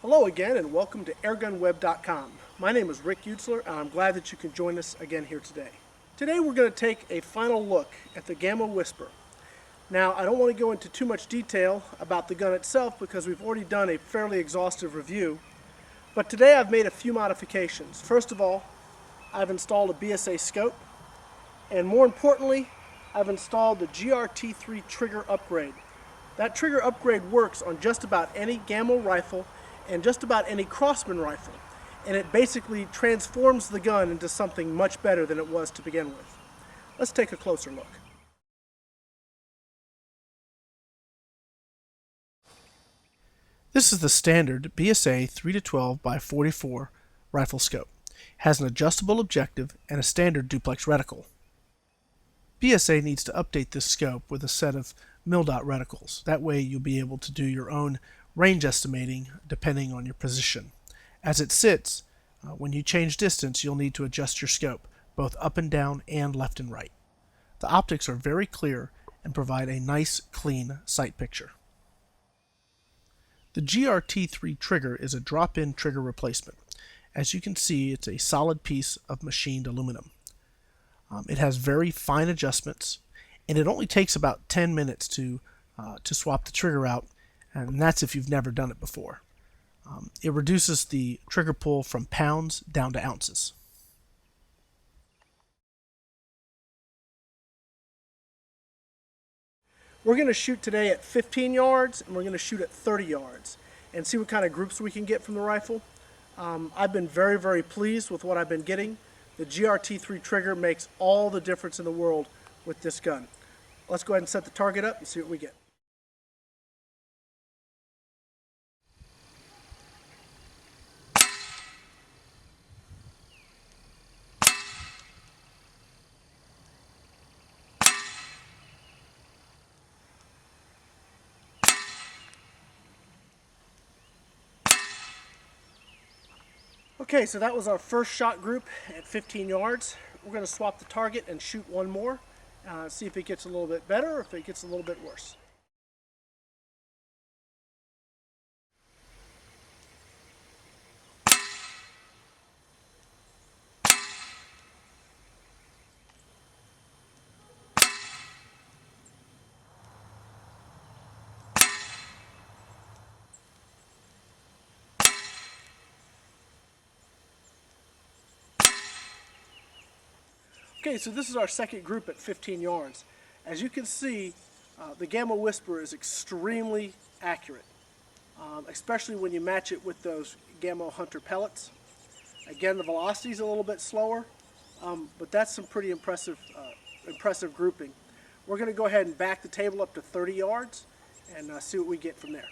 Hello again and welcome to airgunweb.com. My name is Rick Utzler and I'm glad that you can join us again here today. Today we're going to take a final look at the Gamo Whisper. Now I don't want to go into too much detail about the gun itself because we've already done a fairly exhaustive review, but today I've made a few modifications. First of all, I've installed a BSA scope, and more importantly, I've installed the GRT III trigger upgrade. That trigger upgrade works on just about any Gamo rifle and just about any Crossman rifle, and it basically transforms the gun into something much better than it was to begin with. Let's take a closer look. This is the standard BSA 3-12 by 44 rifle scope. It has an adjustable objective and a standard duplex reticle. BSA needs to update this scope with a set of mil-dot reticles. That way you'll be able to do your own range estimating depending on your position. As it sits, when you change distance, you'll need to adjust your scope, both up and down and left and right. The optics are very clear and provide a nice, clean sight picture. The GRT III trigger is a drop-in trigger replacement. As you can see, it's a solid piece of machined aluminum. It has very fine adjustments, and it only takes about 10 minutes to swap the trigger out, and that's if you've never done it before. It reduces the trigger pull from pounds down to ounces. We're going to shoot today at 15 yards and we're going to shoot at 30 yards and see what kind of groups we can get from the rifle. I've been very pleased with what I've been getting. The GRT III trigger makes all the difference in the world with this gun. Let's go ahead and set the target up and see what we get. Okay, so that was our first shot group at 15 yards. We're going to swap the target and shoot one more, see if it gets a little bit better or if it gets a little bit worse. Okay, so this is our second group at 15 yards. As you can see, the Gamo Whisper is extremely accurate, especially when you match it with those Gamo Hunter pellets. Again, the velocity is a little bit slower, but that's some pretty impressive grouping. We're going to go ahead and back the table up to 30 yards and see what we get from there.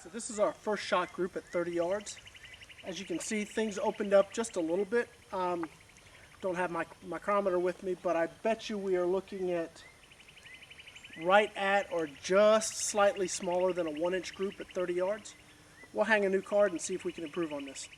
So this is our first shot group at 30 yards. As you can see, things opened up just a little bit. Don't have my micrometer with me, but I bet you we are looking at right at or just slightly smaller than a 1-inch group at 30 yards. We'll hang a new card and see if we can improve on this.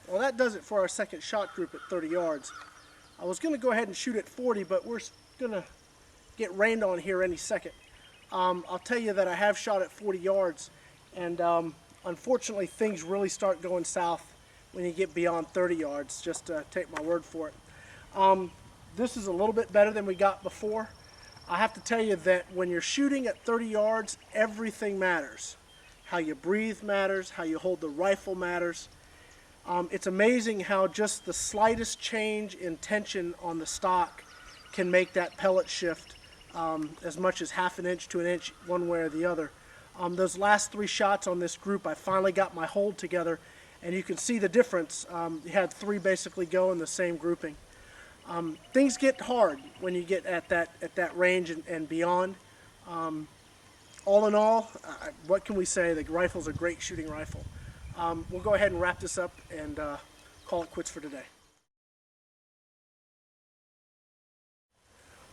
Well, that does it for our second shot group at 30 yards. I was going to go ahead and shoot at 40, but we're going to get rained on here any second. I'll tell you that I have shot at 40 yards, and unfortunately things really start going south when you get beyond 30 yards, just take my word for it. This is a little bit better than we got before. I have to tell you that when you're shooting at 30 yards, everything matters. How you breathe matters, how you hold the rifle matters. It's amazing how just the slightest change in tension on the stock can make that pellet shift as much as half an inch to an inch one way or the other. Those last 3 shots on this group, I finally got my hold together and you can see the difference. You had 3 basically go in the same grouping. Things get hard when you get at that range and beyond. All in all, what can we say? The rifle's a great shooting rifle. We'll go ahead and wrap this up and call it quits for today.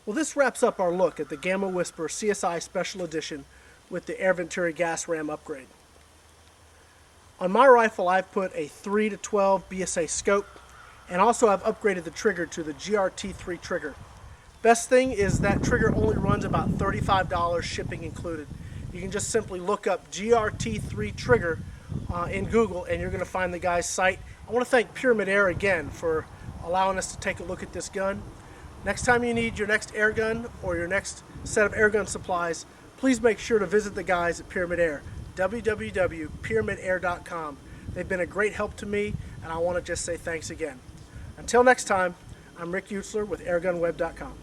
Well, this wraps up our look at the Gamo Whisper CSI Special Edition with the AirVenturi Gas Ram upgrade. On my rifle, I've put a 3 to 12 BSA scope, and also I've upgraded the trigger to the GRT III trigger. Best thing is that trigger only runs about $35, shipping included. You can just simply look up GRT III trigger in Google, and you're going to find the guy's site. I want to thank Pyramid Air again for allowing us to take a look at this gun. Next time you need your next air gun or your next set of airgun supplies, please make sure to visit the guys at Pyramid Air, www.pyramidair.com. They've been a great help to me, and I want to just say thanks again. Until next time, I'm Rick Utzler with airgunweb.com.